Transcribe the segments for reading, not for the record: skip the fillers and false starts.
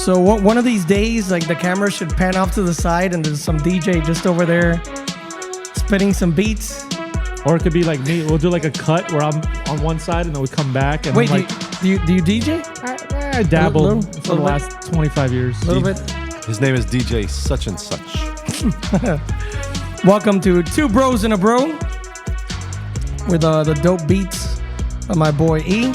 So one of these days, like the camera should pan off to the side and there's some DJ just over there spinning some beats. Or it could be like me. We'll do like a cut where I'm on one side and then we come back. And Wait, like, do you DJ? I dabbled little for the last 25 years. A little bit. His name is DJ such and such. Welcome to Two Bros and a Bro with the dope beats of my boy E.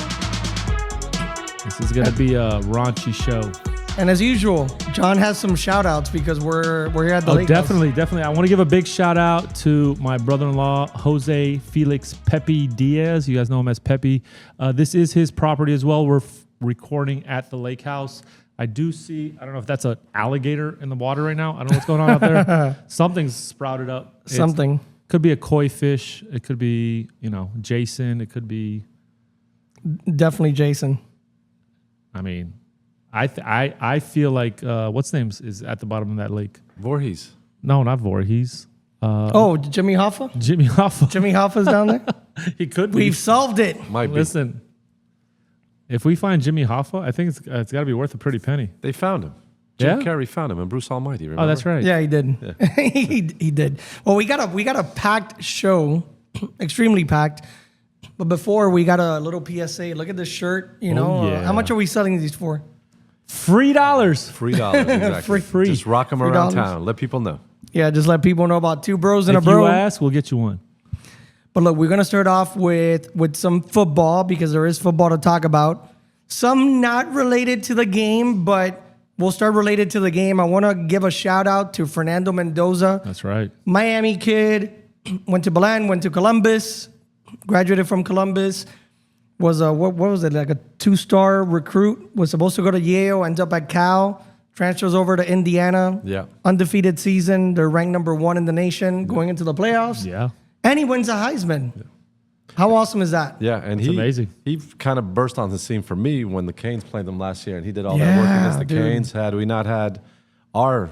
This is going to be a raunchy show. And as usual, John has some shout outs because we're here at the lake house. Definitely. I want to give a big shout out to my brother-in-law, Jose Felix Pepe Diaz. You guys know him as Pepe. This is his property as well. We're recording at the lake house. I do see, I don't know if that's an alligator in the water right now. I don't know what's going on out there. Something's sprouted up. Something. Could be a koi fish. It could be, Jason. It could be. Definitely Jason. I mean, I feel like what's name is at the bottom of that lake? Voorhees. No, not Voorhees. Jimmy Hoffa? Jimmy Hoffa. Jimmy Hoffa's down there? He could be. We've solved it. Might be. Listen, if we find Jimmy Hoffa, I think it's got to be worth a pretty penny. They found him. Jim Carrey found him in Bruce Almighty. Remember? Oh, that's right. Yeah, he did. Yeah. he did. Well, we got a packed show, extremely packed. But before, we got a little PSA. Look at this shirt. How much are we selling these for? $3. $3, exactly. Free. Just rock them around $3. town. Let people know. Yeah, just let people know about Two Bros and a If Bro. you ask, we'll get you one. But look, we're going to start off with some football because there is football to talk about. Some not related to the game, but we'll start related to the game. I want to give a shout out to Fernando Mendoza. That's right. Miami kid, went to Belen, went to Columbus, graduated from Columbus. Was what was it, like a 2-star recruit, was supposed to go to Yale, ends up at Cal, transfers over to Indiana. Yeah. Undefeated season. They're ranked number 1 in the nation going into the playoffs. Yeah. And he wins a Heisman. Yeah. How awesome is that? Yeah, and amazing. He kind of burst on the scene for me when the Canes played them last year, and he did all that work against the Canes. Had we not had our,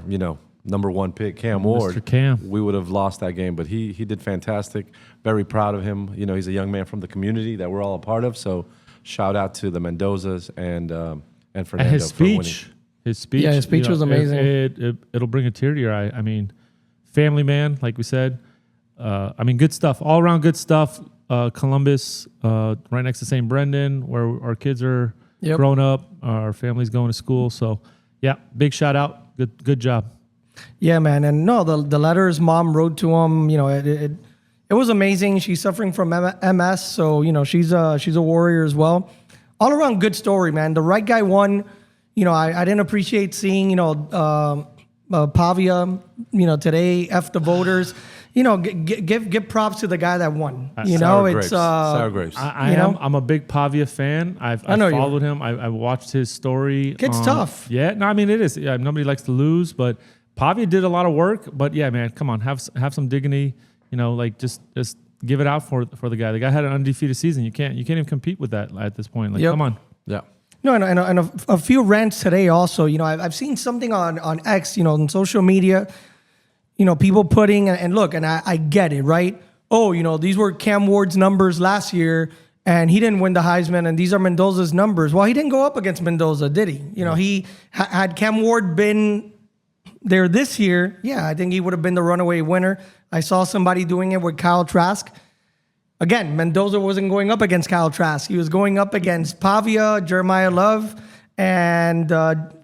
number 1 pick, Cam Ward, Mr. Cam, we would have lost that game. But he did fantastic. Very proud of him. He's a young man from the community that we're all a part of. So shout out to the Mendozas and Fernando. And his speech. Yeah, his speech was amazing. It'll bring a tear to your eye. I mean, family man, like we said. Good stuff. All around good stuff. Columbus, right next to St. Brendan, where our kids are grown up. Our family's going to school. So, yeah, big shout out. Good job. Yeah, man. And no, the letters mom wrote to him, it was amazing. She's suffering from MS, so she's a warrior as well. All around good story, man. The right guy won. I didn't appreciate seeing Pavia. Today, F the voters. Give props to the guy that won. Sour grapes. I'm a big Pavia fan. I followed him. I watched his story. Kid's tough. Yeah, no, it is. Yeah, nobody likes to lose, but Pavia did a lot of work. But yeah, man, come on, have some dignity. Just give it out for the guy. The guy had an undefeated season. You can't even compete with that at this point. Come on. Yeah. No, and a few rants today also. I've seen something on X, on social media. People putting, and look, and I get it, right? Oh, these were Cam Ward's numbers last year, and he didn't win the Heisman, and these are Mendoza's numbers. Well, he didn't go up against Mendoza, did he? He had Cam Ward been there this year, I think he would have been the runaway winner. I saw somebody doing it with Kyle Trask. Again, Mendoza wasn't going up against Kyle Trask. He was going up against Pavia, Jeremiah Love, and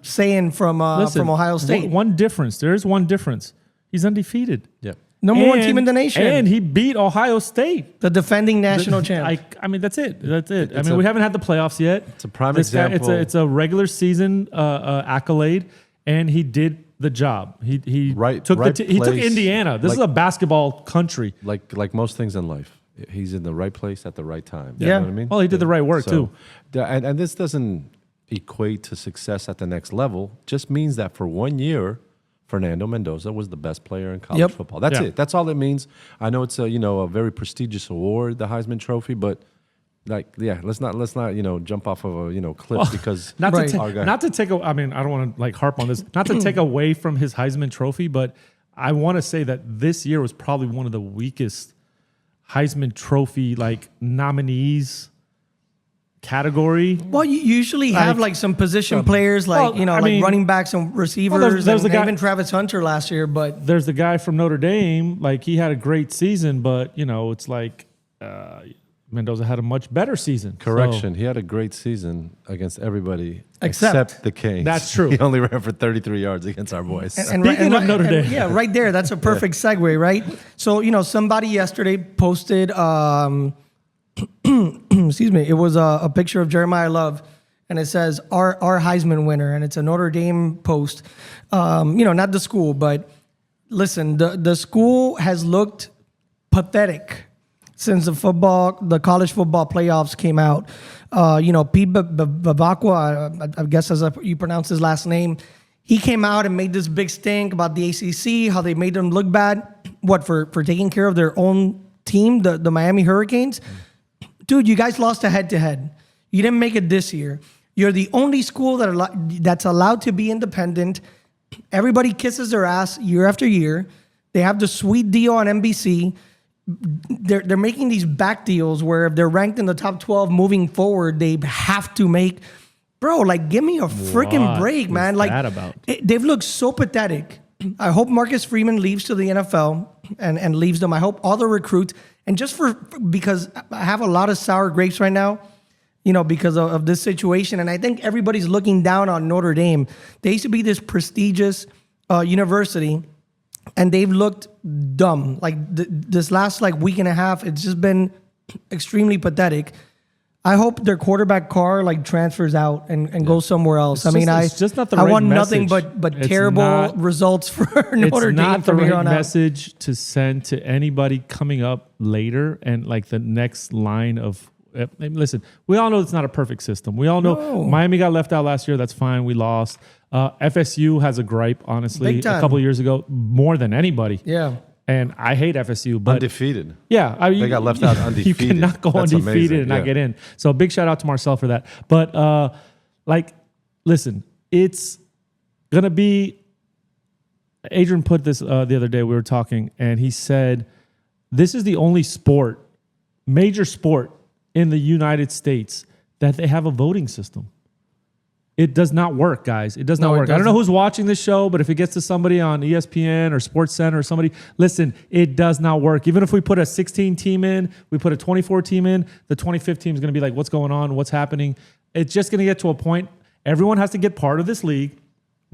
Sayin from Ohio State. One difference. There is one difference. He's undefeated. Yeah. Number 1 team in the nation. And he beat Ohio State. The defending national champ. That's it. We haven't had the playoffs yet. It's a prime example. It's a regular season accolade, and he did the job. He took Indiana. This is a basketball country. Like most things in life. He's in the right place at the right time. Yeah. You know what I mean? Well, he did the right work, too. And this doesn't equate to success at the next level. Just means that for 1 year, Fernando Mendoza was the best player in college football. That's it. That's all it means. I know it's a very prestigious award, the Heisman Trophy, but let's not jump off of a cliff because not to take I don't want to harp on this, not to take away from his Heisman Trophy, but I want to say that this year was probably one of the weakest Heisman Trophy nominees category. Well, you usually have like some position players, like well, I like mean, running backs and receivers, there's and the guy- even Travis Hunter last year. But There's the guy from Notre Dame. Like he had a great season, but it's like Mendoza had a much better season. Correction. So, He had a great season agast everybody Except- the Canes. That's true. He only ran for 33 yards against our boys. Speaking of Notre Dame. yeah, right there, that's a perfect segue, right? So somebody yesterday posted, excuse me, it was a picture of Jeremiah Love, and it says our Heisman winner, and it's a Notre Dame post. Not the school, but listen, the school has looked pathetic since the college football playoffs came out. Pete Bavacqua, I guess as you pronounce his last name, he came out and made this big stink about the ACC, how they made them look bad. What, for taking care of their own team, the Miami Hurricanes? Dude, you guys lost a head-to-head. You didn't make it this year. You're the only school that's allowed to be independent. Everybody kisses their ass year after year. They have the sweet deal on NBC. They're making these back deals where if they're ranked in the top 12 moving forward, they have to make, bro, like, give me a freaking break, man. Like, that about? They've looked so pathetic. I hope Marcus Freeman leaves to the NFL and leaves them. I hope all the recruits, and just because I have a lot of sour grapes right now, because of this situation. And I think everybody's looking down on Notre Dame. They used to be this prestigious university, and they've looked dumb. Like this last week and a half, it's just been extremely pathetic. I hope their quarterback Carr transfers out and goes somewhere else. It's just not the I right want message. nothing but It's terrible not- results for Notre It's Dame not the from here right on out. message to send to anybody coming up later and the next line of. Listen, we all know it's not a perfect system. We all know No. Miami got left out last year. That's fine. We lost. FSU has a gripe, honestly, Big time. a couple of years ago, more than anybody. Yeah. And I hate FSU, but Undefeated. yeah, They got left out undefeated. You cannot go That's undefeated amazing, and not yeah. get in. So big shout out to Marcel for that. But listen, it's gonna be. Adrian put this the other day. We were talking, and he said, "This is the only major sport in the United States that they have a voting system." It does not work, guys. It does not No, it work. I don't know doesn't. who's watching this show, but if it gets to somebody on ESPN or Sports Center or somebody, listen, it does not work. Even if we put a 16 team in, we put a 24 team in, the 25th team is going to be like, what's going on? What's happening? It's just going to get to a point. Everyone has to get part of this league.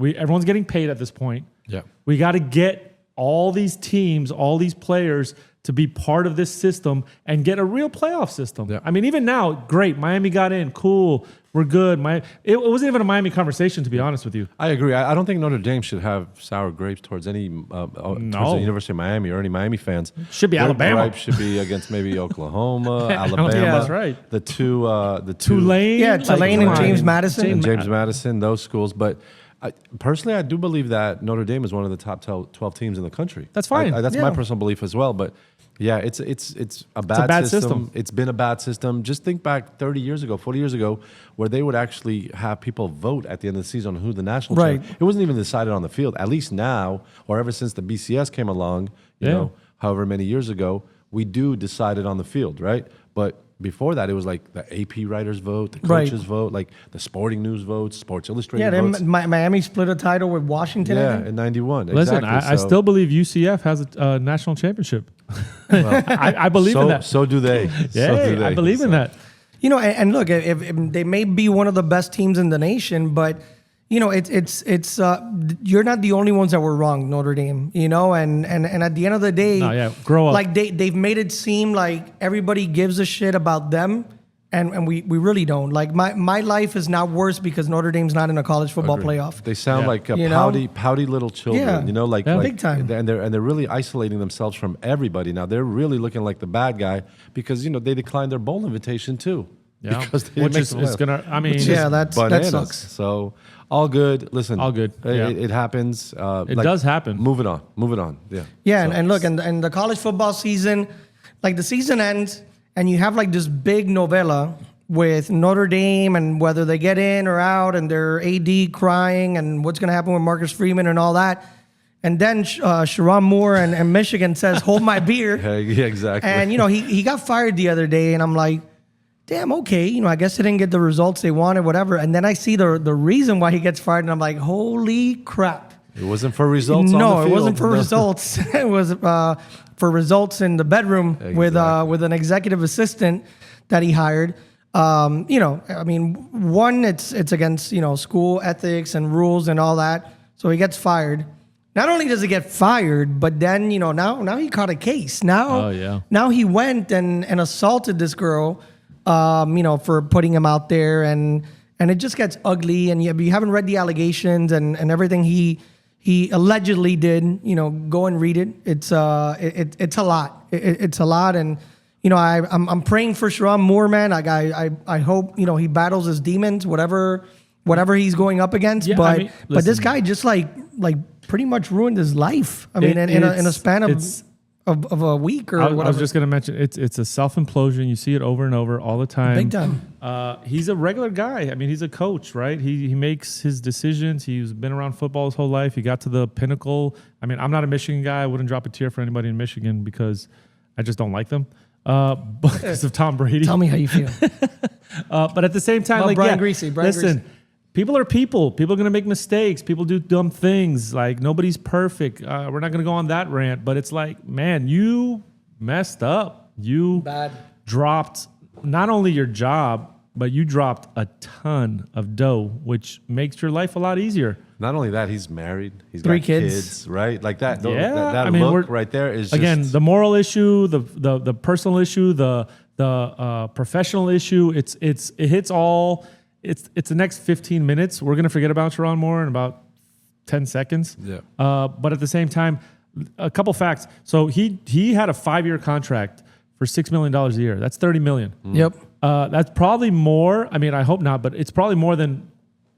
Everyone's getting paid at this point. Yeah. We got to get all these teams, all these players to be part of this system and get a real playoff system. Yeah. I mean, even now, great. Miami got in. Cool. We're good. It wasn't even a Miami conversation, to be honest with you. I agree. I don't think Notre Dame should have sour grapes towards any towards the University of Miami or any Miami fans. Should be Their Alabama. gripe should be against maybe Oklahoma, Alabama. Yeah, that's right. The two Tulane. Yeah, Tulane and come on. James Madison. and James Madison, those schools. But personally, I do believe that Notre Dame is one of the top 12 teams in the country. That's fine. That's Yeah. my personal belief as well. But yeah, it's a bad system. It's been a bad system. Just think back 30 years ago, 40 years ago, where they would actually have people vote at the end of the season on who the national Right. champion. It wasn't even decided on the field. At least now, or ever since the BCS came along, you Yeah. know, however many years ago, we do decide it on the field, right? But before that, it was like the AP writers vote, the Right. coaches vote, like the Sporting News votes, Sports Illustrated Yeah, then votes. Miami split a title with Washington. I Yeah, think. in '91. Listen, exactly. I still believe UCF has a national championship. I believe in that. So do they. Yeah, So do they. I believe in that. And look, if they may be one of the best teams in the nation, but it's you're not the only ones that were wrong, Notre Dame. And at the end of the day, No, yeah, grow up. Like they've made it seem like everybody gives a shit about them, and we really don't. Like my life is now worse because Notre Dame's not in a college football Agreed. playoff. They sound Yeah. like You know? pouty little children. Yeah. Yeah. Big time. And they're really isolating themselves from everybody. Now they're really looking like the bad guy because they declined their bowl invitation too. Yeah, Because they didn't which make is the it's playoffs. gonna. I mean, Yeah, that Bananas. sucks. So all good. Listen, All good. Yeah. It happens. It does happen. Moving on. Yeah. Yeah, So- and look, and the college football season, the season ends, and you have this big novella with Notre Dame and whether they get in or out, and their AD crying, and what's going to happen with Marcus Freeman and all that. And then Sherrone Moore and Michigan says, "Hold my beer." Yeah, exactly. And he got fired the other day, and I'm like, damn, okay, I guess they didn't get the results they wanted, whatever. And then I see the reason why he gets fired, and I'm like, holy crap. It wasn't for results. No, on the it field. wasn't for results. It was for results in the bedroom with an executive assistant that he hired. I mean, one, it's against school ethics and rules and all that. So he gets fired. Not only does he get fired, but then now he caught a case. Now he went and assaulted this girl, for putting him out there, and it just gets ugly. And you haven't read the allegations and everything he allegedly did. Go and read it. It's a lot. It's a lot, and I'm praying for Sherrone Moore, man. I hope he battles his demons, whatever he's going up against. Yeah, but this guy just like pretty much ruined his life. I mean, in a span of a week or whatever. I was just going to mention it's a self-implosion. You see it over and over all the time. Big time. He's a regular guy. I mean, he's a coach, right? He makes his decisions. He's been around football his whole life. He got to the pinnacle. I mean, I'm not a Michigan guy. I wouldn't drop a tear for anybody in Michigan because I just don't like them. Because of Tom Brady. Tell me how you feel. But at the same time, Brian Greasy. Listen, people are people. People are going to make mistakes. People do dumb things. Like, nobody's perfect. We're not going to go on that rant. But it's like, man, you messed up. You dropped not only your job, but you dropped a ton of dough, which makes your life a lot easier. Not only that, he's married. He's Three got kids, right? Like that. Yeah, That look right there is again just, the moral issue, the personal issue, the professional issue. It hits all. It's the next 15 minutes. We're gonna forget about Sherrone Moore in about 10 seconds. Yeah. But at the same time, a couple facts. So he had a 5-year contract for $6 million a year. That's $30 million. Yep. That's probably more. I mean, I hope not, but it's probably more than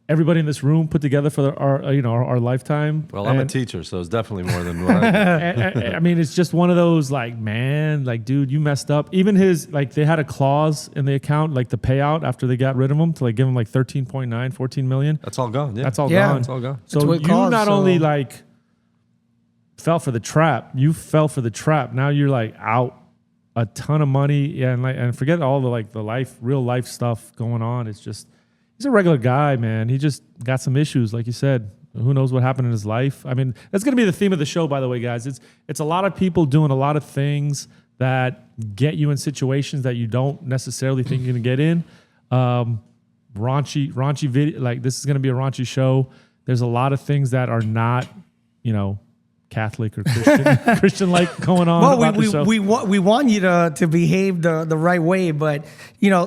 everybody in this room put together for our lifetime. Well, I'm a teacher, so it's definitely more than what I do. I mean, it's just one of those like, man, like, dude, you messed up. Even they had a clause in the account, like the payout after they got rid of him to like give him like 13.9, 14 million. That's all gone. Yeah. That's all Yeah. gone. It's all gone. So you not only like fell for the trap, you fell for the trap. Now you're like out a ton of money, and forget all the real life stuff going on. It's just, he's a regular guy, man. He just got some issues, like you said. Who knows what happened in his life? I mean, that's going to be the theme of the show, by the way, guys. It's a lot of people doing a lot of things that get you in situations that you don't necessarily think you're going to get in. Raunchy video. Like, this is going to be a raunchy show. There's a lot of things that are not, Catholic or Christian like going on. Well, we want you to behave the right way, but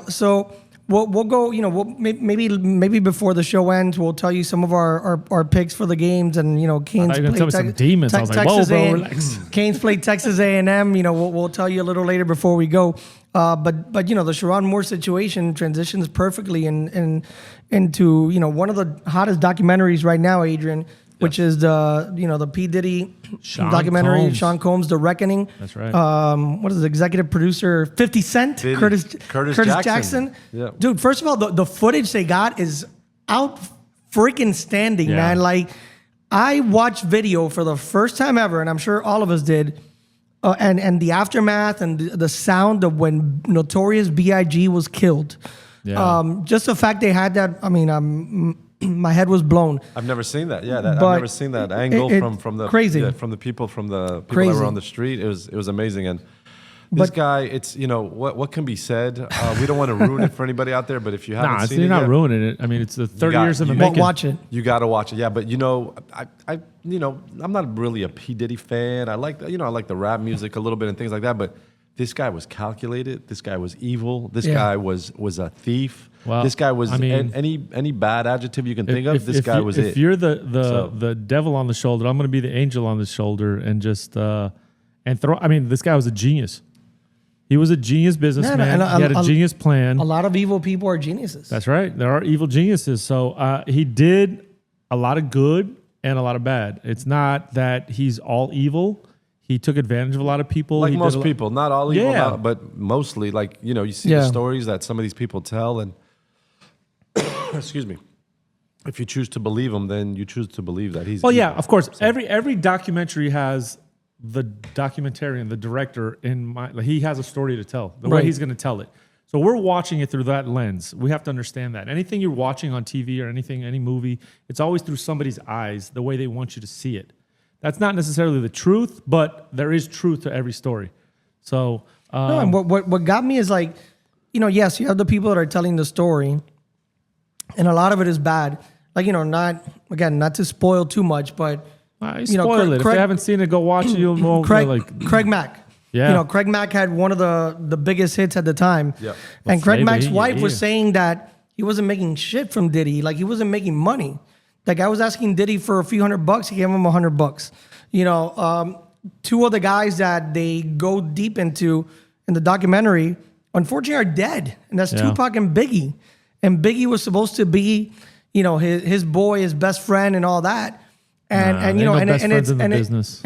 so we'll go. Maybe before the show ends, we'll tell you some of our picks for the games, and Canes play tell me some demons. I was like, whoa, bro, relax. Canes play Texas A&M. We'll tell you a little later before we go. But the Sherrone Moore situation transitions perfectly into one of the hottest documentaries right now, Adrian. Which is the P. Diddy documentary, Sean Combs, The Reckoning. That's right. What is it, executive producer 50 Cent, Curtis Jackson. Yeah. Dude, first of all, the footage they got is out freaking standing, man. Like, I watched video for the first time ever, and I'm sure all of us did. And the aftermath and the sound of when Notorious B.I.G. was killed. Yeah. Just the fact they had that. I mean, my head was blown. I've never seen that. Yeah, I've never seen that angle from the crazy. Yeah, from the people that were on the street. It was amazing. And this guy, it's what can be said. We don't want to ruin it for anybody out there, but if you haven't seen it, you're not ruining it. I mean, it's the 30 years in the making. Watch it. You got to watch it. Yeah, but I'm not really a P. Diddy fan. I like the rap music a little bit and things like that, but this guy was calculated. This guy was evil. This guy was a thief. Well, this guy was, I mean, any bad adjective you can think of, this guy was it. If you're the devil on the shoulder, I'm going to be the angel on the shoulder and just and throw. I mean, this guy was a genius. He was a genius businessman. He had a genius plan. A lot of evil people are geniuses. That's right. There are evil geniuses. So he did a lot of good and a lot of bad. It's not that he's all evil. He took advantage of a lot of people. Like most people, not all evil, but mostly. Like, you see the stories that some of these people tell, and excuse me, if you choose to believe them, then you choose to believe that he's well, evil. yeah, of course. So. Every documentary has the documentarian, the director in mind. Like, he has a story to tell, the way he's going to tell it. So we're watching it through that lens. We have to understand that. Anything you're watching on TV or any movie, it's always through somebody's eyes, the way they want you to see it. That's not necessarily the truth, but there is truth to every story. So no, and what got me is like, yes, you have the people that are telling the story, and a lot of it is bad. Like, not to spoil too much, but spoil it. If they haven't seen it, go watch it. You'll know. Craig Mack. Yeah. Craig Mack had one of the biggest hits at the time. Yeah. And Craig Mack's wife was saying that he wasn't making shit from Diddy. Like, he wasn't making money. That guy was asking Diddy for a few $100. He gave him $100. Two of the guys that they go deep into in the documentary, unfortunately, are dead. And that's Tupac and Biggie. And Biggie was supposed to be, his boy, his best friend and all that. And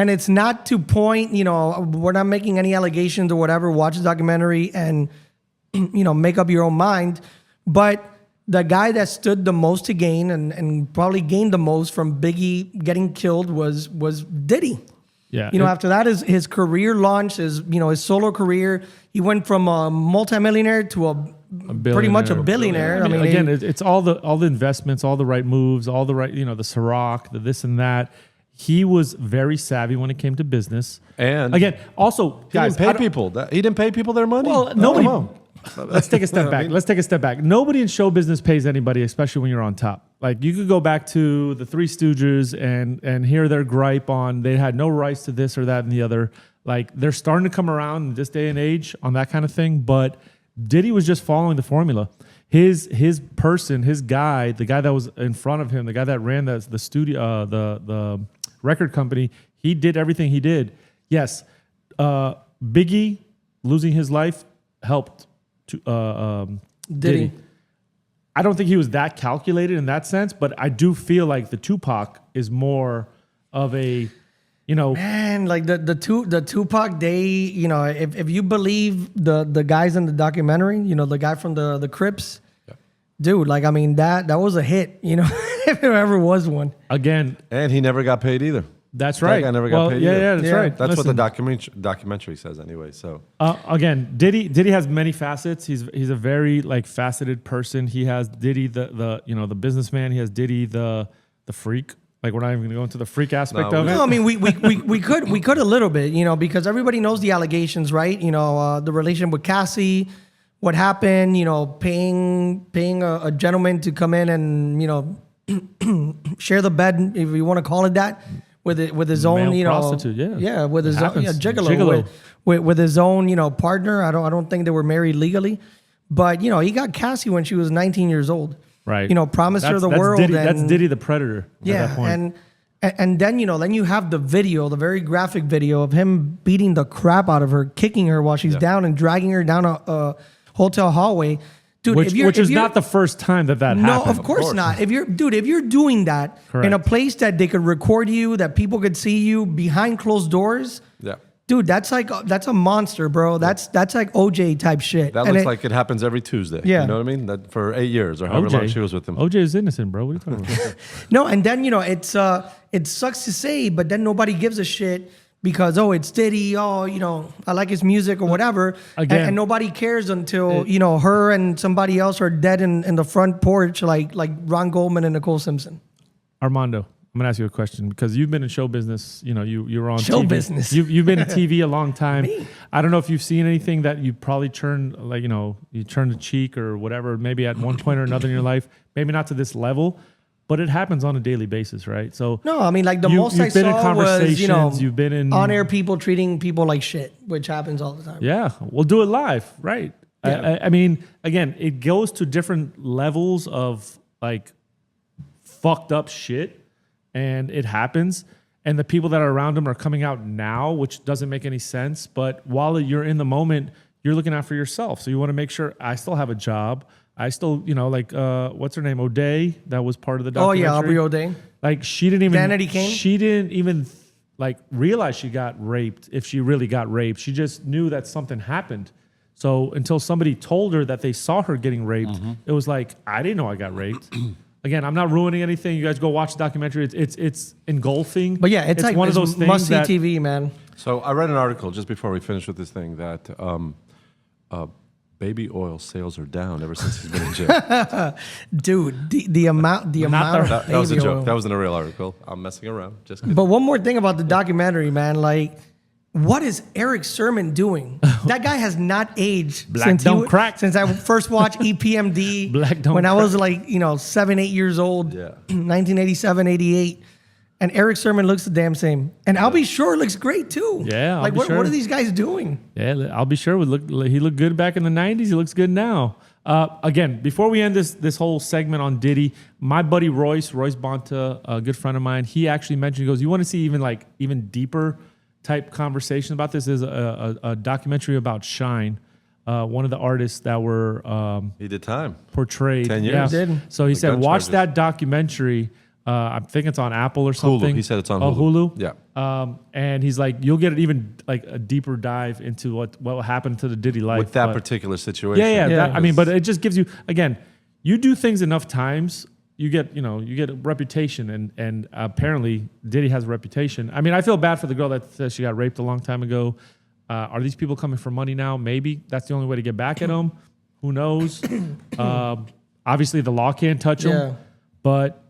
it's not to point, we're not making any allegations or whatever. Watch the documentary and, make up your own mind. But the guy that stood the most to gain and probably gained the most from Biggie getting killed was Diddy. Yeah. After that, his career launched, his solo career. He went from a multimillionaire to pretty much a billionaire. I mean, again, it's all the investments, all the right moves, all the right, the Ciroc, the this and that. He was very savvy when it came to business. And again, also, guys, he didn't pay people their money. Well, nobody. Let's take a step back. Let's take a step back. Nobody in show business pays anybody, especially when you're on top. Like, you could go back to the Three Stooges and hear their gripe on they had no rights to this or that and the other. Like, they're starting to come around in this day and age on that kind of thing. But Diddy was just following the formula. His person, his guy, the guy that was in front of him, the guy that ran the studio, the record company, he did everything he did. Yes, Biggie losing his life helped Diddy. I don't think he was that calculated in that sense, but I do feel like the Tupac is more of a, man, like the Tupac day, if you believe the guys in the documentary, the guy from the Crips, dude, like, I mean, that was a hit, if there ever was one. Again, and he never got paid either. That's right. That guy never got paid either. Yeah, that's right. That's what the documentary says anyway. So again, Diddy has many facets. He's a very faceted person. He has Diddy the businessman. He has Diddy the freak. Like, we're not even going to go into the freak aspect of it. No, I mean, we could a little bit, because everybody knows the allegations, right? The relation with Cassie, what happened, paying a gentleman to come in and, share the bed, if you want to call it that, with his own, prostitute, with his own gigolo. With his own, partner. I don't think they were married legally, but he got Cassie when she was 19 years old. Right. Promised her the world. Diddy, that's Diddy the Predator. Yeah, at that point. and then then you have the video, the very graphic video of him beating the crap out of her, kicking her while she's down and dragging her down a hotel hallway. Dude, which is not the first time that happened. No, of course not. If you're doing that in a place that they could record you, that people could see you behind closed doors, dude, that's a monster, bro. That's like OJ type shit. That looks like it happens every Tuesday. Yeah. You know what I mean? That for 8 years or however long she was with him. OJ is innocent, bro. What are you talking about? No, and then it sucks to say, but then nobody gives a shit. Because, it's Diddy, I like his music or whatever. Again, and nobody cares until, her and somebody else are dead in the front porch like Ron Goldman and Nicole Simpson. Armando, I'm going to ask you a question because you've been in show business. You were on show TV. Business. You've been in TV a long time. I don't know if you've seen anything that you probably turned, you turned the cheek or whatever, maybe at one point or another in your life. Maybe not to this level. But it happens on a daily basis, right? So no, I mean, like the most I saw was, you've been in on-air people treating people like shit, which happens all the time. Yeah, we'll do it live, right? Yeah. I mean, again, it goes to different levels of fucked up shit, and it happens. And the people that are around him are coming out now, which doesn't make any sense. But while you're in the moment, you're looking out for yourself. So you want to make sure I still have a job. I still, what's her name? O'Day, that was part of the documentary. Oh, yeah, Aubrey O'Day. She didn't even... Vanity Kane? She didn't even, realize she got raped, if she really got raped. She just knew that something happened. So until somebody told her that they saw her getting raped, it was like, I didn't know I got raped. Again, I'm not ruining anything. You guys go watch the documentary. It's engulfing. But yeah, it's one of those things must-see TV, man. So I read an article just before we finish with this thing that baby oil sales are down ever since he's been in jail. Dude, the amount of That was a baby joke. oil. That wasn't a real article. I'm messing around. Just kidding. But one more thing about the documentary, man. Like, what is Eric Sermon doing? That guy has not aged Black don't crack. since I first watched EPMD. Black don't when I was crack. like 7, 8 years old. Yeah. 1987, 88. And Eric Sermon looks the damn same. And I'll be sure looks great too. Yeah, I'll like be what sure. are these guys doing? Yeah, I'll be sure. He looked good back in the 90s. He looks good now. Again, before we end this whole segment on Diddy, my buddy Royce Bonta, a good friend of mine, he actually mentioned, he goes, you want to see even deeper type conversation about this? Is a documentary about Shine, one of the artists that were He did time. portrayed. 10 years. Yeah. He did. So he The said, gun watch charges. that documentary. I think it's on Apple or something. Hulu. He said it's on Oh, Hulu. Hulu. Yeah. And he's like, you'll get even like a deeper dive into what happened to the Diddy life With that but- particular situation. Yeah. Yeah. But it just gives you, again, you do things enough times, you get a reputation, and apparently Diddy has a reputation. I mean, I feel bad for the girl that says she got raped a long time ago. Are these people coming for money now? Maybe that's the only way to get back at them. Who knows? Obviously, the law can't touch Yeah. them, but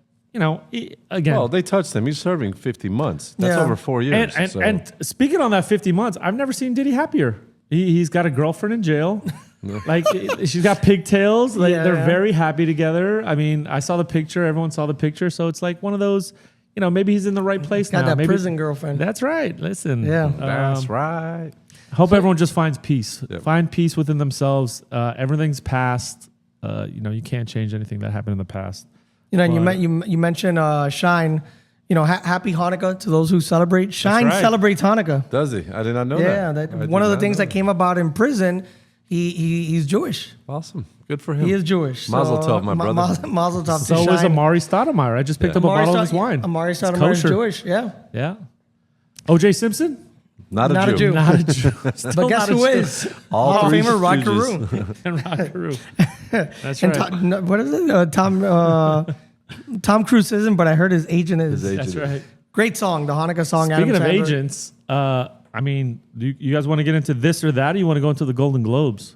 again. Well, they touched him. He's serving 50 months. That's Yeah. over 4 years. And speaking on that 50 months, I've never seen Diddy happier. He's got a girlfriend in jail. Like she's got pigtails. Like they're very happy together. I mean, I saw the picture. Everyone saw the picture. So it's like one of those, maybe he's in the right place Got now. that Maybe, prison girlfriend. That's right. Listen. Yeah. That's right. Hope everyone just finds peace. Yep. Find peace within themselves. Everything's past. You can't change anything that happened in the past. And you mentioned Shine. Happy Hanukkah to those who celebrate. Shine right. celebrates Hanukkah. Does he? I did not know Yeah, that. I one did of the not things know that came about in prison. He's Jewish. Awesome. Good for him. He is Jewish. Mazel tov, my brother. Mazel tov. So to is Shine. Amari Stoudemire. I just picked up a bottle of his wine. Amari It's Stoudemire is kosher. Jewish. Yeah. Yeah. O.J. Simpson? Not a Not a Jew. Jew. Not a Jew. Still But guess not a who Jew. is? All Hall of three Famer Rod Stooges. Carew. And Rod Carew. That's And right. what is it? Tom Cruise isn't, but I heard his agent is. His agent. That's right. Great song, the Hanukkah song. Speaking Adam of Sandler. agents, I mean, do you guys want to get into this or that, or you want to go into the Golden Globes?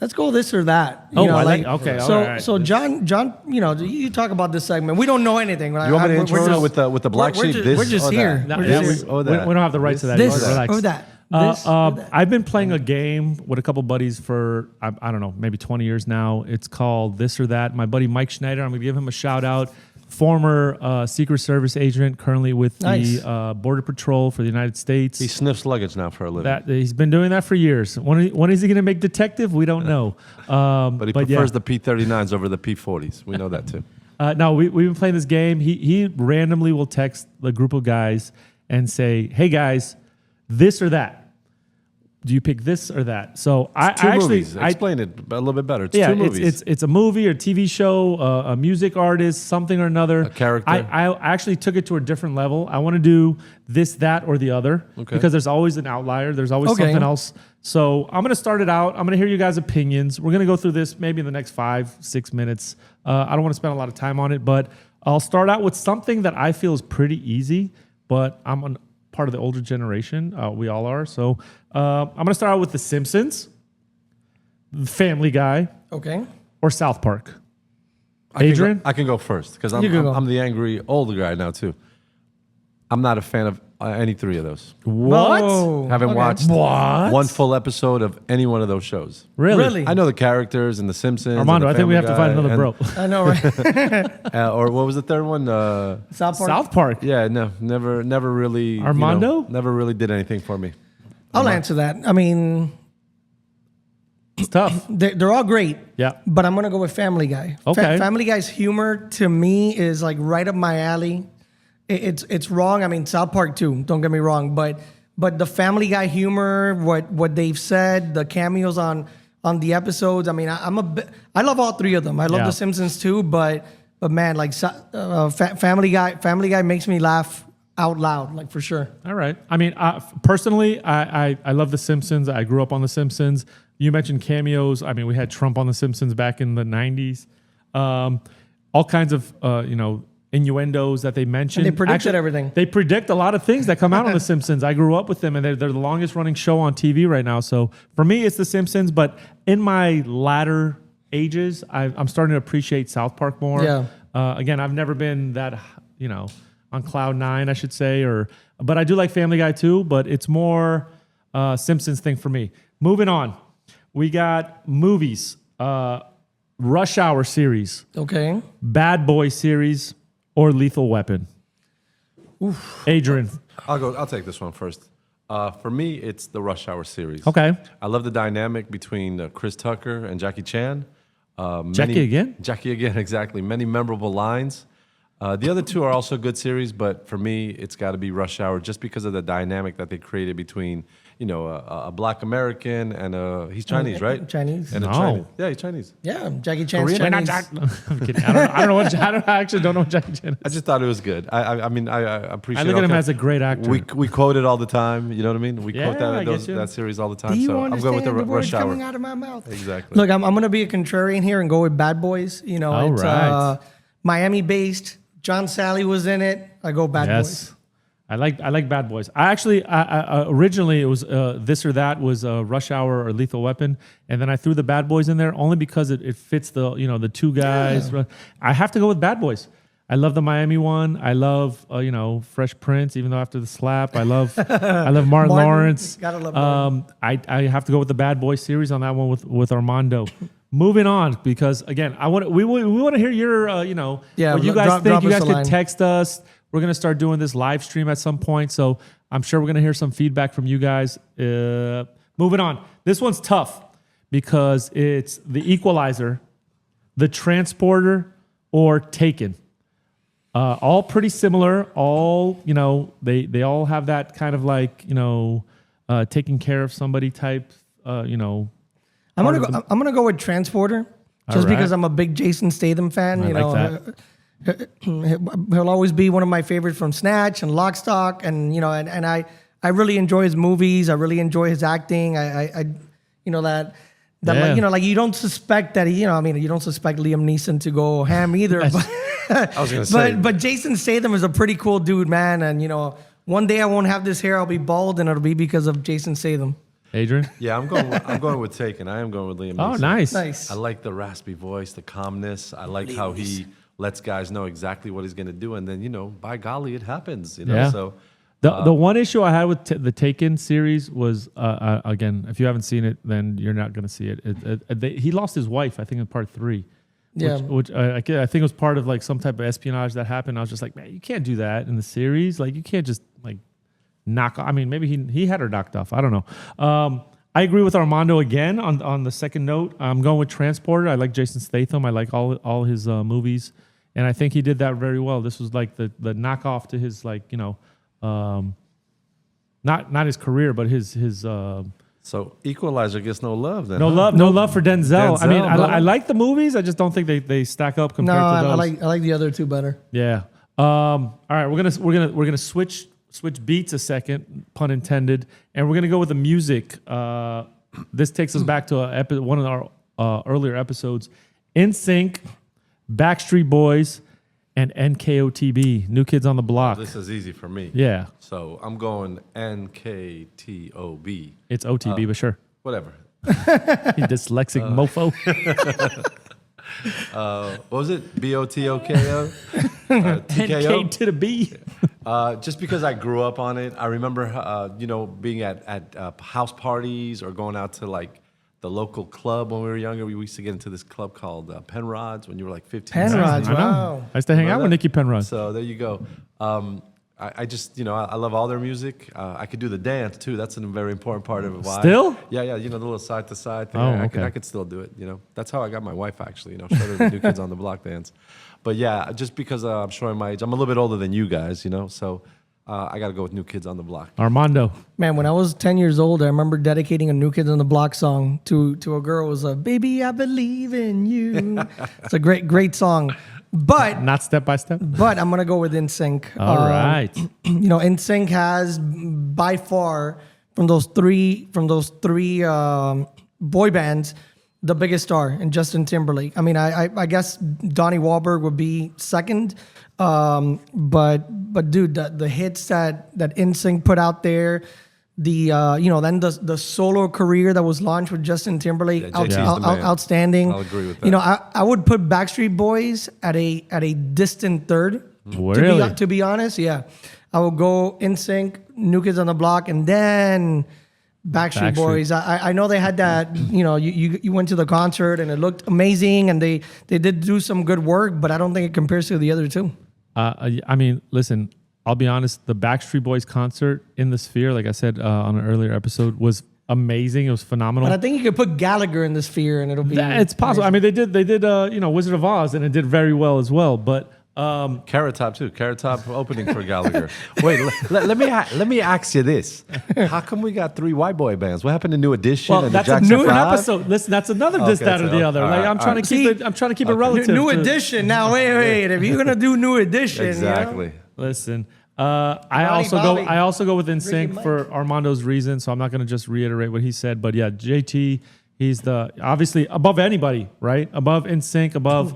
Let's go this or that. Oh, I like- okay, So, all right. so John, you talk about this segment. We don't know anything. You want me to intro with the black sheep? We're just here. No, We're yeah, just we, here. we don't have the right to that. This Relax. or that. This or that. I've been playing a game with a couple buddies for, I don't know, maybe 20 years now. It's called This or That. My buddy Mike Schneider, I'm going to give him a shout out. Former Secret Service agent, currently with Nice. the Border Patrol for the United States. He sniffs luggage now for a living. He's been doing that for years. When is he going to make detective? We don't know. But he prefers the P-39s over the P-40s. We know that too. No, we've been playing this game. He randomly will text the group of guys and say, "Hey guys, this or that. Do you pick this or that?" So I Two actually movies. Explain it a little bit better. It's two it's movies. it's a movie or TV show, a music artist, something or another. A character. I actually took it to a different level. I want to do this, that, or the other because there's always an outlier. There's always Okay. something else. So I'm going to start it out. I'm going to hear you guys' opinions. We're going to go through this maybe in the next 5-6 minutes. I don't want to spend a lot of time on it, but I'll start out with something that I feel is pretty easy, but I'm a part of the older generation. We all are. So I'm going to start out with The Simpsons, Family Guy, Okay. or South Park. I can go- Adrian? I can go first because You can go. I'm the angry older guy now too. I'm not a fan of any three of those. What? Whoa. Haven't Okay. watched What? one full episode of any one of those shows. Really? I know the characters and the Simpsons. and Armando, the I think we have Family to find Guy another and- bro. I know, right? or what was the third one? South Park. South Park. Yeah, no, never really. Armando? Never really did anything for me. I'll answer that. I mean, It's tough. they're all great. Yeah. But I'm gonna go with Family Guy. Okay. Family Guy's humor to me is like right up my alley. It's wrong. I mean, South Park too. Don't get me wrong, but the Family Guy humor, what they've said, the cameos on the episodes. I mean, I love all three of them. I love Yeah. The Simpsons too, but man, like Family Guy makes me laugh out loud, like for sure. All right. I mean, personally, I love The Simpsons. I grew up on The Simpsons. You mentioned cameos. I mean, we had Trump on The Simpsons back in the 90s. All kinds of, innuendos that they mention. And they predicted everything. They predict a lot of things that come out on The Simpsons. I grew up with them, and they're the longest running show on TV right now. So for me, it's The Simpsons. But in my latter ages, I'm starting to appreciate South Park more. Yeah. Again, I've never been that, on cloud nine, I should say, but I do like Family Guy too. But it's more Simpsons thing for me. Moving on, we got movies. Rush Hour series, Okay. Bad Boy series, or Lethal Weapon. Adrian. I'll take this one first. For me, it's the Rush Hour series. Okay. I love the dynamic between Chris Tucker and Jackie Chan. Jackie again? Jackie again, exactly. Many memorable lines. The other two are also good series, but for me, it's got to be Rush Hour just because of the dynamic that they created between, a Black American and he's Chinese, right? Chinese. And a No. Chinese. Yeah, he's Chinese. Yeah, Jackie Chan's Korean? Chinese. I'm kidding. I don't know what. I actually don't know what Jackie Chan I is. just thought it was good. I appreciate. I look at him okay. as a great actor. We quote it all the time. You know what I mean? We Yeah, quote I get you. that series all the Do time. you So I'm going with the understand Rush words coming Hour. out of my mouth? Exactly. Look, I'm going to be a contrarian here and go with Bad Boys. All It's right. Miami-based. John Sally was in it. I go Bad Yes. Boys. I like Bad Boys. I actually, originally it was this or that was Rush Hour or Lethal Weapon, and then I threw the Bad Boys in there only because it fits the the two guys. Yeah. I have to go with Bad Boys. I love the Miami one. I love Fresh Prince, even though after the slap, I love Martin Martin, Lawrence. gotta love Martin. I have to go with the Bad Boys series on that one with Armando. Moving on, because again, we want to hear your Yeah, what you guys drop think. You us guys a can line. text us. We're going to start doing this live stream at some point. So I'm sure we're going to hear some feedback from you guys. Moving on. This one's tough because it's The Equalizer, The Transporter, or Taken. All pretty similar. All, they all have that kind of like, taking care of somebody type, I'm gonna go with Transporter, just right. because I'm a big Jason Statham fan. I like that. He'll always be one of my favorites from Snatch and Lock, Stock, and I really enjoy his movies. I really enjoy his acting. That Yeah. like you don't suspect that you don't suspect Liam Neeson to go ham either. But I was going to say. but Jason Statham is a pretty cool dude, man. And one day I won't have this hair. I'll be bald, and it'll be because of Jason Statham. Adrian? Yeah, I'm going with Taken. I am going with Liam Neeson. Oh, nice. Nice. I like the raspy voice, the calmness. I like how he lets guys know exactly what he's going to do, and then by golly, it happens. Yeah. So The one issue I had with the Taken series was, again, if you haven't seen it, then you're not going to see it. He lost his wife, I think, in part 3. Yeah. Which I think it was part of like some type of espionage that happened. I was just like, man, you can't do that in the series. Like, you can't just like knock. I mean, maybe he had her knocked off. I don't know. I agree with Armando again on the second note. I'm going with Transporter. I like Jason Statham. I like all his movies, and I think he did that very well. This was like the knockoff to his not his career, but his. So Equalizer gets no love then. No huh? love for Denzel. I mean, Denzel, I like the movies. I just don't think they stack up No, compared to I those. like the other two better. Yeah. All right, we're gonna switch beats a second, pun intended, and we're gonna go with the music. This takes us back to one of our earlier episodes. NSYNC, Backstreet Boys, and NKOTB, New Kids on the Block. This is easy for me. Yeah, So I'm going NKTOB. it's OTB, but sure. Whatever. You dyslexic mofo. What was it? BOTOKO? TKO? NK to the B. Just because I grew up on it, I remember, being at house parties or going out to like the local club when we were younger. We used to get into this club called Penrod's when you were like 15. Penrod's, 16. wow. I used to hang out Remember with that? Nikki Penrod. So there you go. I just, I love all their music. I could do the dance too. That's a very important part of it. Why? Still? Yeah, the little side to side thing. Oh, I okay. could still do it. That's how I got my wife actually. Showed her the New Kids on the Block dance. But yeah, just because I'm showing my age, I'm a little bit older than you guys. So I got to go with New Kids on the Block. Armando. Man, when I was 10 years old, I remember dedicating a New Kids on the Block song to a girl. It was "Baby, I Believe in You." It's a great song. But Not Step by Step. I'm gonna go with NSYNC. All right. NSYNC has by far from those three boy bands the biggest star in Justin Timberlake. I mean, I guess Donnie Wahlberg would be second. But dude, the hits that NSYNC put out there, then the solo career that was launched with Justin Timberlake, JT's the man. outstanding. I'll agree with that. You know, I would put Backstreet Boys at a distant third. Really? To be honest, yeah, I would go NSYNC, New Kids on the Block, and then Backstreet Boys. I know they had that. You know, you went to the concert and it looked amazing, and they did do some good work, but I don't think it compares to the other two. I mean, listen, I'll be honest. The Backstreet Boys concert in the Sphere, like I said on an earlier episode, was amazing. It was phenomenal. But I think you could put Gallagher in the Sphere, and it'll be. It's possible. I mean, they did Wizard of Oz, and it did very well as well. But Carrot Top too. Carrot Top opening for Gallagher. Wait, let me ask you this: how come we got 3 white boy bands? What happened to New Edition and the that's a Jackson new 5? episode. Listen, that's another this, that, or the other. all Like, right, I'm trying to keep it relative. New to- Edition. Now, wait. If you're gonna do New Edition, Exactly. You know? Listen, I also go with NSYNC for Armando's reason, so I'm not going to just reiterate what he said. But yeah, JT, he's the obviously above anybody, right? Above NSYNC, above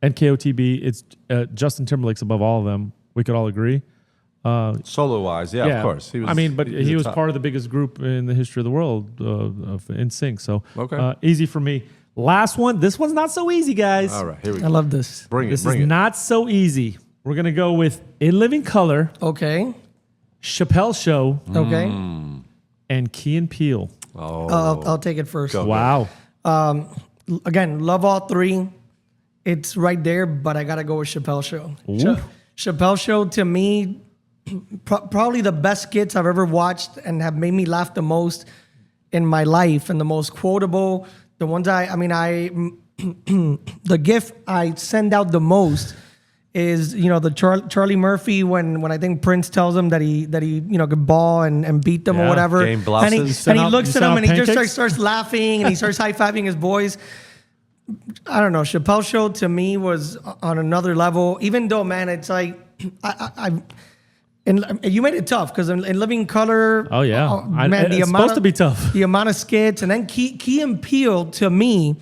NKOTB. It's Justin Timberlake's above all of them. We could all agree. Solo wise, yeah, of course. He was part of the biggest group in the history of the world of NSYNC. So Okay. Easy for me. Last one. This one's not so easy, guys. All right, here we go. I love this. This is not so easy. We're going to go with In Living Color, Okay. Chappelle Show, Okay. and Key and Peele. I'll take it first. Go. Wow. Again, love all three. It's right there, but I gotta go with Chappelle Show. Chappelle Show to me, probably the best skits I've ever watched and have made me laugh the most in my life, and the most quotable. The ones the gift I send out the most is the Charlie Murphy when I think Prince tells him that he could ball and beat them or whatever, game blouses. and he looks at send him out and he just pancakes? starts laughing and he starts high fiving his boys. I don't know. Chappelle Show to me was on another level. Even though, man, it's like and you made it tough because in Living Color. Oh, yeah. Man, It's supposed to be tough. The amount of skits, and then Key and Peele to me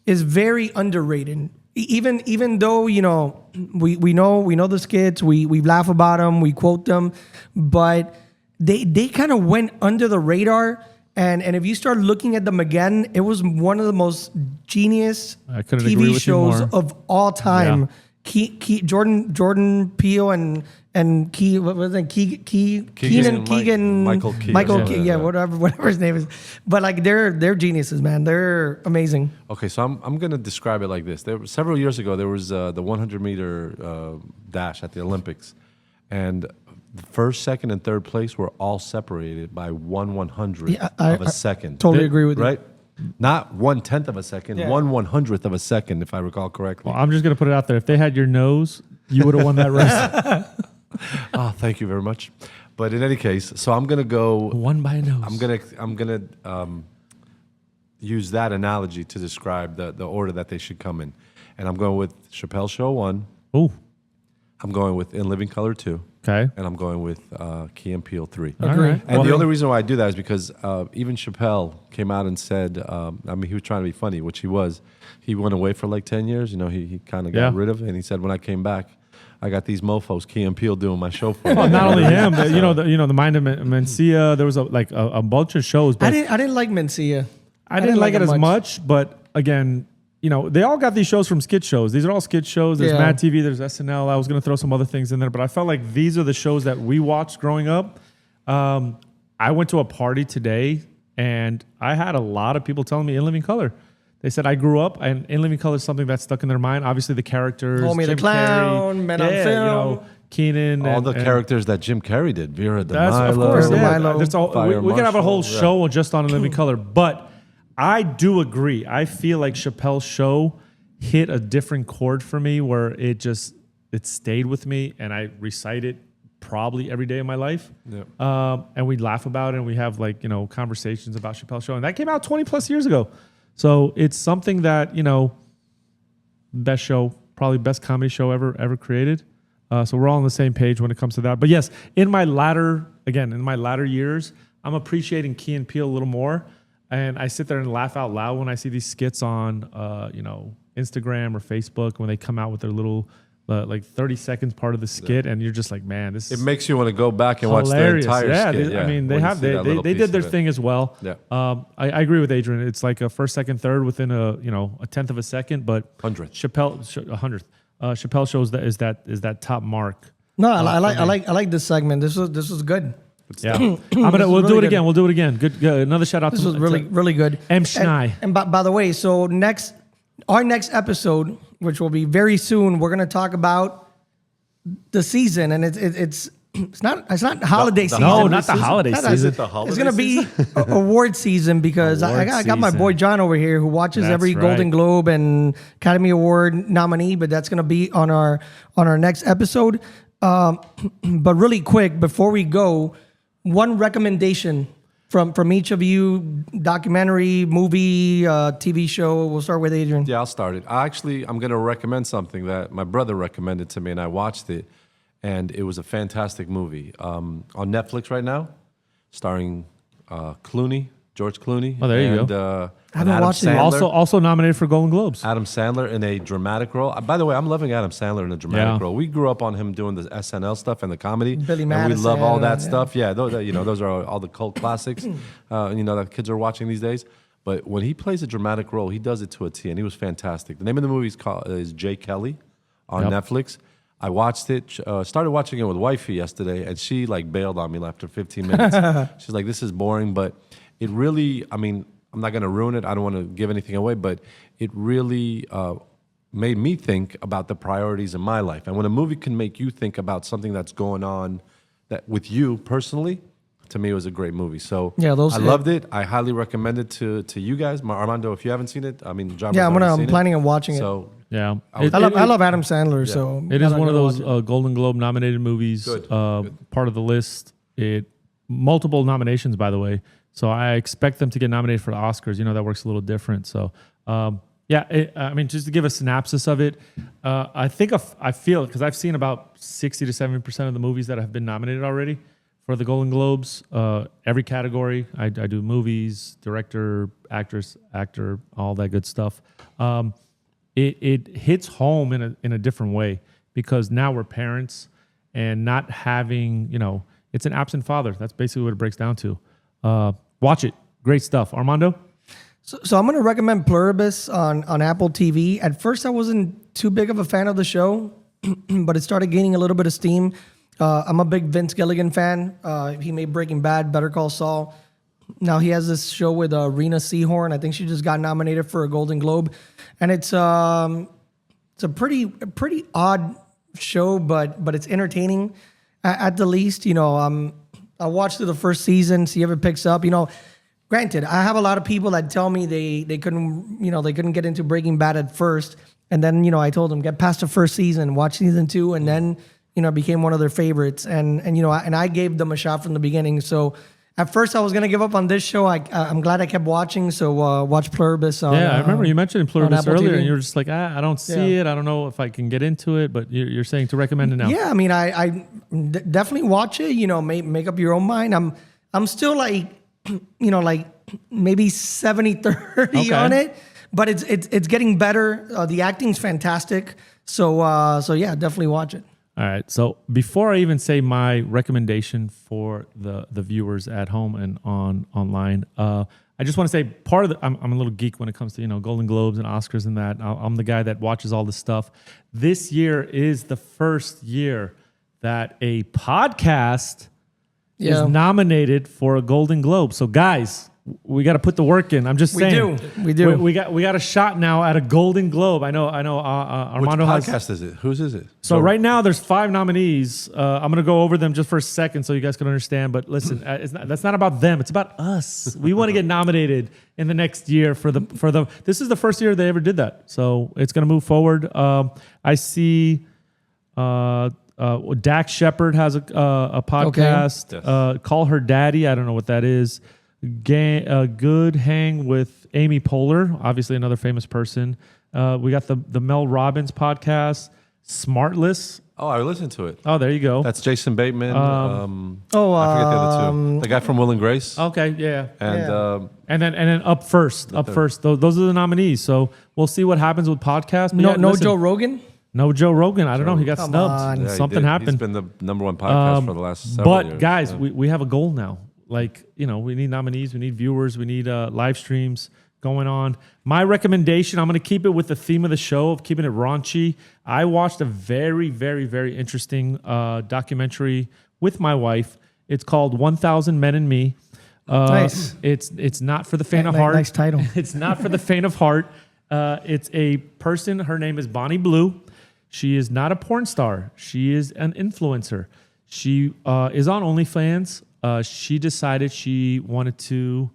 is very underrated. Even though we know the skits, we laugh about them, we quote them, but they kind of went under the radar. And if you start looking at them again, it was one of the most genius I couldn't agree TV with you shows more. of all time. Yeah. Jordan Peele and Key, what was it? Keegan, Michael Key. Michael Key, whatever his name is. But like they're geniuses, man. They're amazing. Okay, so I'm going to describe it like this. Several years ago, there was the 100-meter dash at the Olympics, and the first, second, and third place were all separated by 1/100th of a second. Totally agree with you. Right? Not 1/10 of a second, 1/100th of a second, if I recall correctly. Well, I'm just going to put it out there. If they had your nose, you would have won that race. Oh, thank you very much. But in any case, so I'm going to go. Won by a nose. I'm gonna use that analogy to describe the order that they should come in, and I'm going with Chappelle Show 1. Oh, I'm going with In Living Color 2. okay. And I'm going with Key and Peele 3. All Agree. right. And the only reason why I do that is because even Chappelle came out and said, he was trying to be funny, which he was. He went away for like 10 years. He kind of got rid of it. And he said, when I came back, I got these mofos, Key and Peele, doing my show for me. Well, not only him, but, the Mind of Mencia. There was a bunch of shows. But I didn't like Mencia. I didn't like it as much. But again, they all got these shows from skit shows. These are all skit shows. There's Mad TV, there's SNL. I was going to throw some other things in there, but I felt like these are the shows that we watched growing up. I went to a party today, and I had a lot of people telling me In Living Color. They said I grew up, and In Living Color is something that's stuck in their mind. Obviously, the characters. Homie the Clown, Carrey, Men on Film. Keenan. All the characters that Jim Carrey did. Vera DeMilo. That's, of course, Vera yeah. DeMilo. That's all, Fire we can have a whole Marshal, show just on In Living Color, but I do agree. I feel like Chappelle's Show hit a different chord for me where it stayed with me, and I recite it probably every day of my life. Yeah. And we laugh about it, and we have conversations about Chappelle's Show, and that came out 20 plus years ago. So it's something that best show, probably best comedy show ever created. So we're all on the same page when it comes to that. But yes, in my latter years, I'm appreciating Key and Peele a little more. And I sit there and laugh out loud when I see these skits on, Instagram or Facebook when they come out with their little like 30 seconds part of the skit, and you're just like, man, this It is makes you want to go back and hilarious. watch the entire skit. I mean, they when you have see that little they piece did their of it. thing as well. Yeah. I agree with Adrian. It's like a first, second, third within a tenth of a second, but Hundredth. Chappelle shows is that top mark. No, I like this segment. This was good. Yeah, we'll really do it good. again. We'll do it again. Good. Another shout out This to was really good. M. Schnei. And by the way, so our next episode, which will be very soon, we're gonna talk about the season, and it's not holiday season. No, not the holiday Not season. the holiday It's gonna be award season because I got my boy John over here who watches That's every right. Golden Globe and Academy Award nominee, but that's gonna be on our next episode. But really quick before we go, one recommendation from each of you: documentary, movie, TV show. We'll start with Adrian. Yeah, I'll start it. I'm going to recommend something that my brother recommended to me, and I watched it, and it was a fantastic movie. On Netflix right now, starring George Clooney. Oh, there you and, go. I haven't Adam watched it. Sandler. Also nominated for Golden Globes. Adam Sandler in a dramatic role. By the way, I'm loving Adam Sandler in a dramatic role. We grew up on him doing the SNL stuff and the comedy. Billy and we Madison, love all that yeah. stuff. Yeah, those are all the cult classics, that kids are watching these days. But when he plays a dramatic role, he does it to a T, and he was fantastic. The name of the movie is Jay Kelly on Netflix. I watched it, started watching it with wifey yesterday, and she like bailed on me after 15 minutes. She's like, this is boring, but it really, I'm not going to ruin it. I don't want to give anything away, but it really made me think about the priorities in my life. And when a movie can make you think about something that's going on that with you personally, to me, it was a great movie. So Yeah, I loved it. I highly recommend it to you guys. Armando, if you haven't seen it, John. Yeah, I'm planning on watching it. So Yeah, I love Adam Sandler, so It is I'm one of gonna those watch it. Golden Globe nominated movies. Good. Part of the list. Multiple nominations, by the way. So I expect them to get nominated for the Oscars. That works a little different. So just to give a synopsis of it, I feel because I've seen about 60 to 70% of the movies that have been nominated already for the Golden Globes. Every category, I do movies, director, actress, actor, all that good stuff. It hits home in a different way because now we're parents and not having, it's an absent father. That's basically what it breaks down to. Watch it. Great stuff. Armando? So I'm going to recommend Pluribus on Apple TV. At first, I wasn't too big of a fan of the show, but it started gaining a little bit of steam. I'm a big Vince Gilligan fan. He made Breaking Bad, Better Call Saul. Now he has this show with Rena Seehorn. I think she just got nominated for a Golden Globe, and it's a pretty odd show, but it's entertaining at the least. I watched through the first season, see if it picks up. Granted, I have a lot of people that tell me they couldn't get into Breaking Bad at first, and then I told them get past the first season, watch season 2, and then it became one of their favorites, and I gave them a shot from the beginning. So at first I was gonna give up on this show. I'm glad I kept watching. So watch Pluribus. I remember you mentioned Pluribus Apple earlier, TV. and you were just like, I don't see it. I don't know if I can get into it, but you're saying to recommend it now. Yeah, I definitely watch it. Make up your own mind. I'm still like, like maybe 70-30 on it, but it's getting better. The acting's fantastic. So yeah, definitely watch it. All right. So before I even say my recommendation for the viewers at home and online, I just want to say part of I'm a little geek when it comes to Golden Globes and Oscars and that. I'm the guy that watches all this stuff. This year is the first year that a podcast is nominated for a Golden Globe. So guys, we got to put the work in. I'm just saying. We do. We got a shot now at a Golden Globe. I know. Armando which podcast has. is it? Whose is it? So right now there's 5 nominees. I'm going to go over them just for a second so you guys can understand. But listen, that's not about them. It's about us. We want to get nominated in the next year for the. This is the first year they ever did that. So it's going to move forward. I see. Dax Shepard has a podcast. Yes. Call Her Daddy. I don't know what that is. Good Hang with Amy Poehler, obviously another famous person. We got the Mel Robbins podcast. Smartless. Oh, I listened to it. Oh, there you go. That's Jason Bateman. I forget the other two. The guy from Will and Grace. Okay, yeah. And And then up first. Those are the nominees. So we'll see what happens with podcasts. But No Joe Rogan. No Joe Rogan. I don't know. He got snubbed. on. yeah, Something happened. He's been the number one podcast for the last several years. But guys, we have a goal now. Like, we need nominees, we need viewers, we need live streams going on. My recommendation, I'm going to keep it with the theme of the show of keeping it raunchy. I watched a very, very, very interesting documentary with my wife. It's called 1,000 Men and Me. Nice. It's not for the faint of heart. Nice title. It's not for the faint of heart. It's a person. Her name is Bonnie Blue. She is not a porn star. She is an influencer. She is on OnlyFans. She decided she wanted to.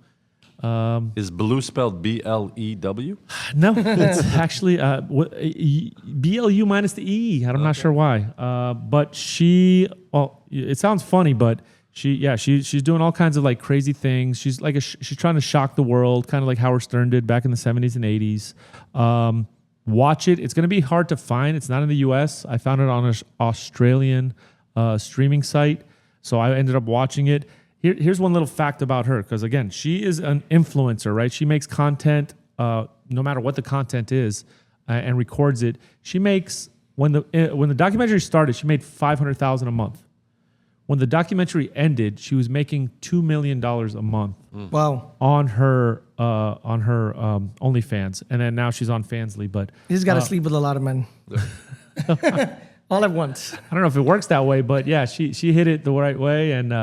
Is Blue spelled BLEW? No, it's actually BLU minus the E. I'm not sure why. But it sounds funny, but she's doing all kinds of like crazy things. She's like she's trying to shock the world, kind of like Howard Stern did back in the 70s and 80s. Watch it. It's going to be hard to find. It's not in the U.S. I found it on an Australian streaming site, so I ended up watching it. Here's one little fact about her, because again, she is an influencer, right? She makes content, no matter what the content is, and records it. She makes when the documentary started, she made $500,000 a month. When the documentary ended, she was making $2 million a month. Wow. On her OnlyFans, and then now she's on Fansly. But You just got to sleep with a lot of men. All at once. I don't know if it works that way, but yeah, she hit it the right way, and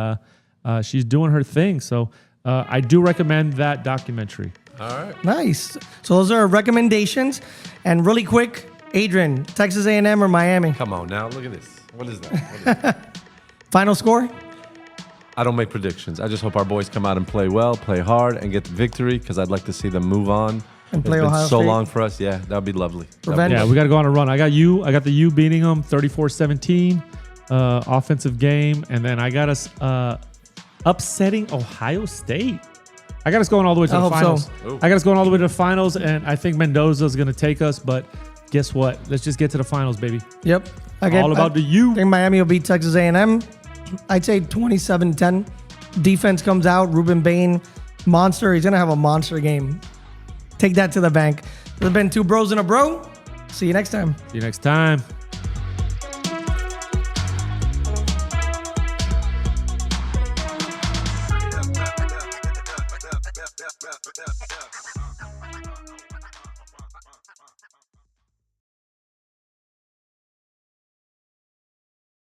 she's doing her thing. So I do recommend that documentary. All right. Nice. So those are our recommendations. And really quick, Adrian, Texas A&M or Miami? Come on now. Look at this. What is that? Final score? I don't make predictions. I just hope our boys come out and play well, play hard, and get the victory, because I'd like to see them move on. And play It's been Ohio so State. long for us. Yeah, that would be lovely. Revenge. Yeah, we got to go on a run. I got the U beating them 34-17, offensive game. And then I got us upsetting Ohio State. I got us going all the way to I the hope finals. so. I got us going all the way to the finals, and I think Mendoza's going to take us. But guess what? Let's just get to the finals, baby. Yep. All about the U. I think Miami will beat Texas A&M. I'd say 27-10. Defense comes out. Ruben Bain, monster. He's going to have a monster game. Take that to the bank. There's been two bros and a bro. See you next time. See you next time.